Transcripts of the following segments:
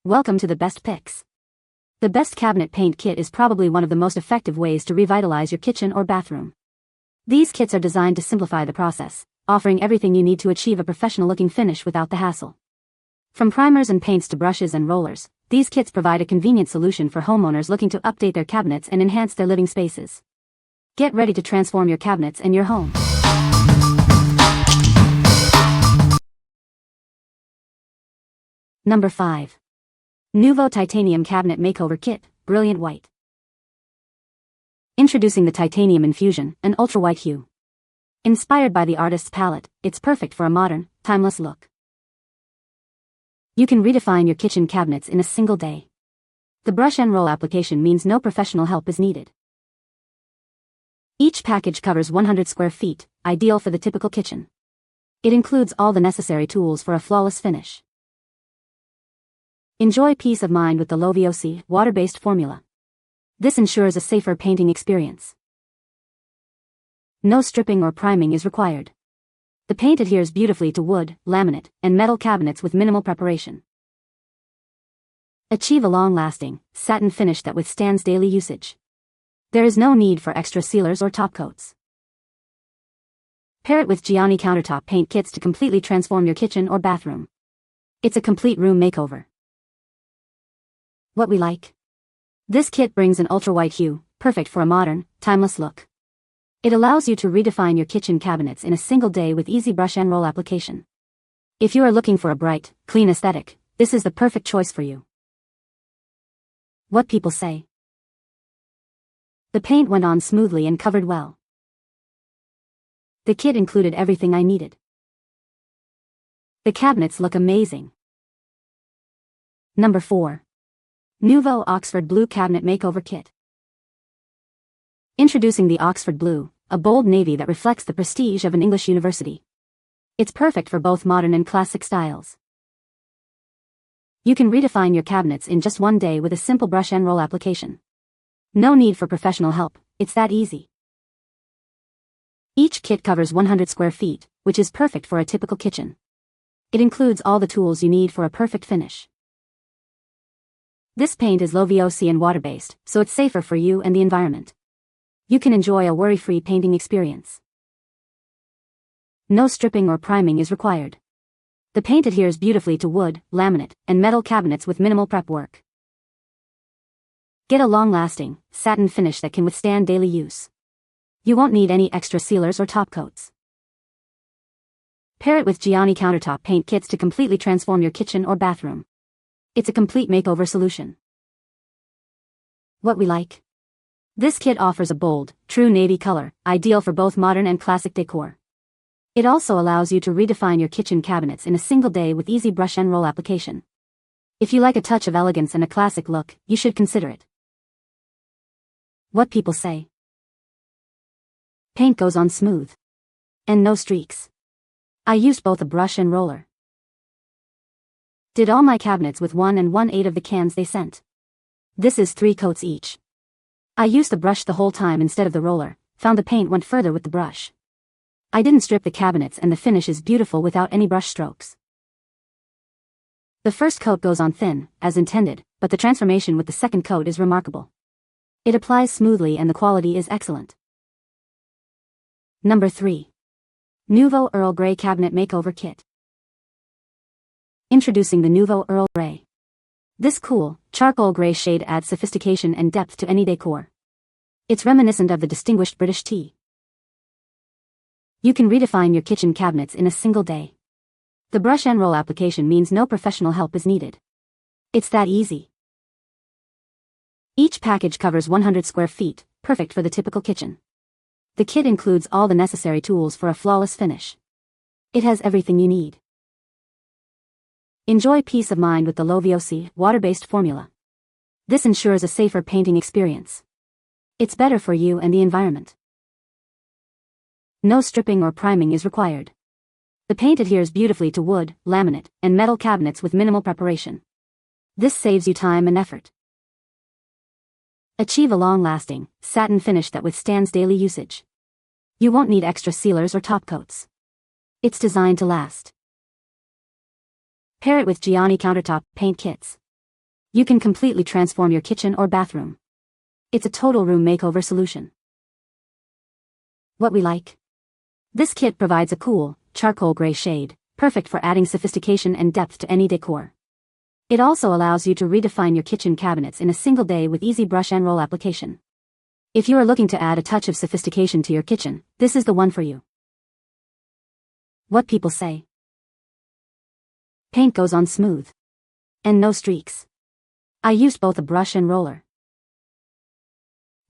Welcome to the best picks. The best cabinet paint kit is probably one of the most effective ways to revitalize your kitchen or bathroom. These kits are designed to simplify the process, offering everything you need to achieve a professional-looking finish without the hassle. From primers and paints to brushes and rollers, these kits provide a convenient solution for homeowners looking to update their cabinets and enhance their living spaces. Get ready to transform your cabinets and your home. Number 5. Nuvo Titanium Cabinet Makeover Kit, Brilliant White. Introducing the Titanium Infusion, an ultra-white hue. Inspired by the artist's palette, it's perfect for a modern, timeless look. You can redefine your kitchen cabinets in a single day. The brush and roll application means no professional help is needed. Each package covers 100 square feet, ideal for the typical kitchen. It includes all the necessary tools for a flawless finish. Enjoy peace of mind with the low VOC, water-based formula. This ensures a safer painting experience. No stripping or priming is required. The paint adheres beautifully to wood, laminate, and metal cabinets with minimal preparation. Achieve a long-lasting, satin finish that withstands daily usage. There is no need for extra sealers or top coats. Pair it with Gianni countertop paint kits to completely transform your kitchen or bathroom. It's a complete room makeover. What we like? This kit brings an ultra-white hue, perfect for a modern, timeless look. It allows you to redefine your kitchen cabinets in a single day with easy brush and roll application. If you are looking for a bright, clean aesthetic, this is the perfect choice for you. What people say. The paint went on smoothly and covered well. The kit included everything I needed. The cabinets look amazing. Number 4. Nuvo Oxford Blue Cabinet Makeover Kit. Introducing the Oxford Blue, a bold navy that reflects the prestige of an English university. It's perfect for both modern and classic styles. You can redefine your cabinets in just one day with a simple brush and roll application. No need for professional help, it's that easy. Each kit covers 100 square feet, which is perfect for a typical kitchen. It includes all the tools you need for a perfect finish. This paint is low VOC and water-based, so it's safer for you and the environment. You can enjoy a worry-free painting experience. No stripping or priming is required. The paint adheres beautifully to wood, laminate, and metal cabinets with minimal prep work. Get a long-lasting, satin finish that can withstand daily use. You won't need any extra sealers or top coats. Pair it with Gianni countertop paint kits to completely transform your kitchen or bathroom. It's a complete makeover solution. What we like? This kit offers a bold, true navy color, ideal for both modern and classic decor. It also allows you to redefine your kitchen cabinets in a single day with easy brush and roll application. If you like a touch of elegance and a classic look, you should consider it. What people say. Paint goes on smooth. And no streaks. I used both a brush and roller. Did all my cabinets with 1 1/8 of the cans they sent. This is 3 coats each. I used the brush the whole time instead of the roller, found the paint went further with the brush. I didn't strip the cabinets and the finish is beautiful without any brush strokes. The first coat goes on thin, as intended, but the transformation with the second coat is remarkable. It applies smoothly and the quality is excellent. Number 3. Nuvo Earl Grey Cabinet Makeover Kit. Introducing the Nuvo Earl Grey. This cool, charcoal gray shade adds sophistication and depth to any decor. It's reminiscent of the distinguished British tea. You can redefine your kitchen cabinets in a single day. The brush and roll application means no professional help is needed. It's that easy. Each package covers 100 square feet, perfect for the typical kitchen. The kit includes all the necessary tools for a flawless finish. It has everything you need. Enjoy peace of mind with the low VOC, water-based formula. This ensures a safer painting experience. It's better for you and the environment. No stripping or priming is required. The paint adheres beautifully to wood, laminate, and metal cabinets with minimal preparation. This saves you time and effort. Achieve a long-lasting, satin finish that withstands daily usage. You won't need extra sealers or top coats. It's designed to last. Pair it with Gianni countertop paint kits. You can completely transform your kitchen or bathroom. It's a total room makeover solution. What we like. This kit provides a cool, charcoal gray shade, perfect for adding sophistication and depth to any decor. It also allows you to redefine your kitchen cabinets in a single day with easy brush and roll application. If you are looking to add a touch of sophistication to your kitchen, this is the one for you. What people say. Paint goes on smooth. And no streaks. I used both a brush and roller.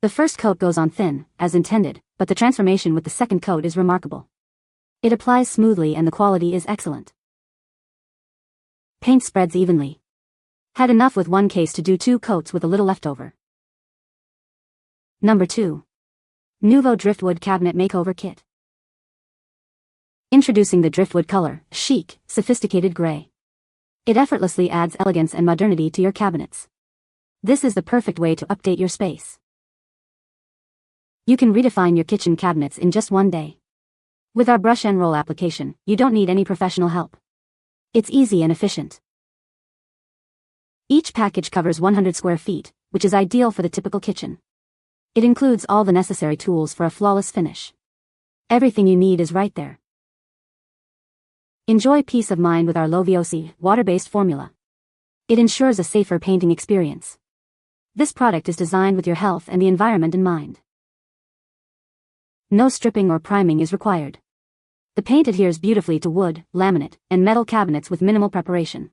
The first coat goes on thin, as intended, but the transformation with the second coat is remarkable. It applies smoothly and the quality is excellent. Paint spreads evenly. Had enough with one case to do 2 coats with a little leftover. Number 2. Nuvo Driftwood Cabinet Makeover Kit. Introducing the Driftwood color, chic, sophisticated gray. It effortlessly adds elegance and modernity to your cabinets. This is the perfect way to update your space. You can redefine your kitchen cabinets in just one day. With our brush and roll application, you don't need any professional help. It's easy and efficient. Each package covers 100 square feet, which is ideal for the typical kitchen. It includes all the necessary tools for a flawless finish. Everything you need is right there. Enjoy peace of mind with our Nuvo water-based formula. It ensures a safer painting experience. This product is designed with your health and the environment in mind. No stripping or priming is required. The paint adheres beautifully to wood, laminate, and metal cabinets with minimal preparation.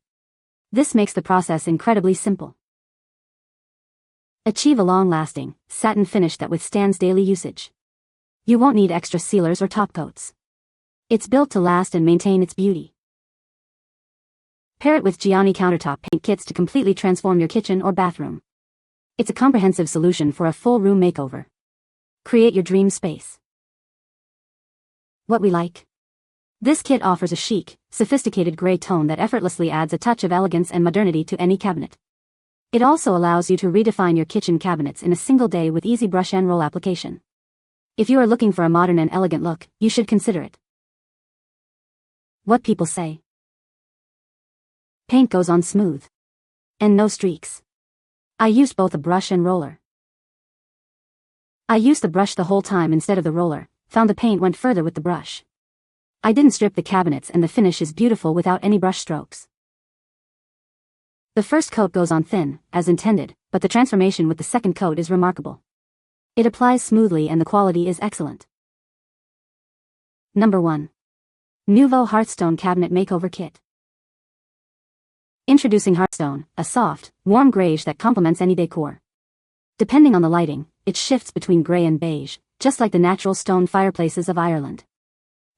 This makes the process incredibly simple. Achieve a long-lasting, satin finish that withstands daily usage. You won't need extra sealers or top coats. It's built to last and maintain its beauty. Pair it with Gianni countertop paint kits to completely transform your kitchen or bathroom. It's a comprehensive solution for a full room makeover. Create your dream space. What we like. This kit offers a chic, sophisticated gray tone that effortlessly adds a touch of elegance and modernity to any cabinet. It also allows you to redefine your kitchen cabinets in a single day with easy brush and roll application. If you are looking for a modern and elegant look, you should consider it. What people say. Paint goes on smooth. And no streaks. I used both a brush and roller. I used the brush the whole time instead of the roller, found the paint went further with the brush. I didn't strip the cabinets and the finish is beautiful without any brush strokes. The first coat goes on thin, as intended, but the transformation with the second coat is remarkable. It applies smoothly and the quality is excellent. Number 1. Nuvo Hearthstone Cabinet Makeover Kit. Introducing Hearthstone, a soft, warm grayish that complements any decor. Depending on the lighting, it shifts between gray and beige, just like the natural stone fireplaces of Ireland.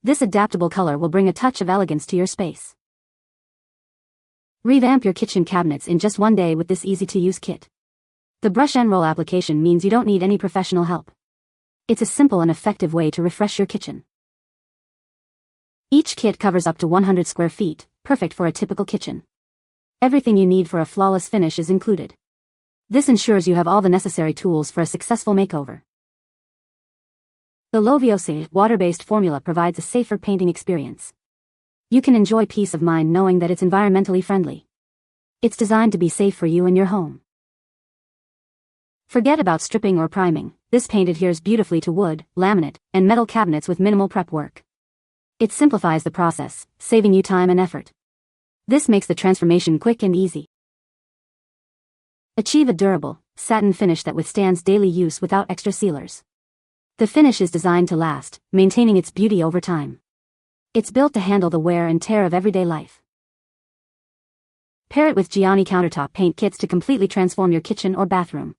This adaptable color will bring a touch of elegance to your space. Revamp your kitchen cabinets in just one day with this easy-to-use kit. The brush and roll application means you don't need any professional help. It's a simple and effective way to refresh your kitchen. Each kit covers up to 100 square feet, perfect for a typical kitchen. Everything you need for a flawless finish is included. This ensures you have all the necessary tools for a successful makeover. The Nuvo water-based formula provides a safer painting experience. You can enjoy peace of mind knowing that it's environmentally friendly. It's designed to be safe for you and your home. Forget about stripping or priming. This paint adheres beautifully to wood, laminate, and metal cabinets with minimal prep work. It simplifies the process, saving you time and effort. This makes the transformation quick and easy. Achieve a durable, satin finish that withstands daily use without extra sealers. The finish is designed to last, maintaining its beauty over time. It's built to handle the wear and tear of everyday life. Pair it with Gianni countertop paint kits to completely transform your kitchen or bathroom.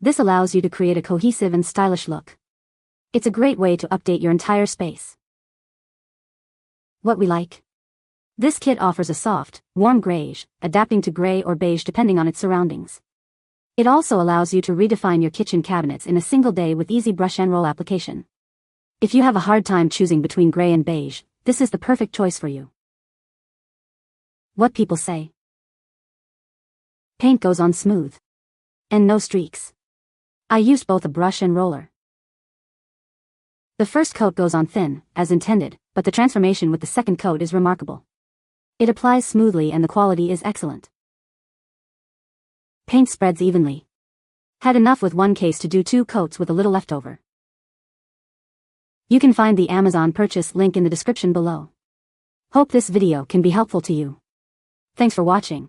This allows you to create a cohesive and stylish look. It's a great way to update your entire space. What we like. This kit offers a soft, warm grayish, adapting to gray or beige depending on its surroundings. It also allows you to redefine your kitchen cabinets in a single day with easy brush and roll application. If you have a hard time choosing between gray and beige, this is the perfect choice for you. What people say. Paint goes on smooth. And no streaks. I used both a brush and roller. The first coat goes on thin, as intended, but the transformation with the second coat is remarkable. It applies smoothly and the quality is excellent. Paint spreads evenly. Had enough with one case to do 2 coats with a little leftover. You can find the Amazon purchase link in the description below. Hope this video can be helpful to you. Thanks for watching.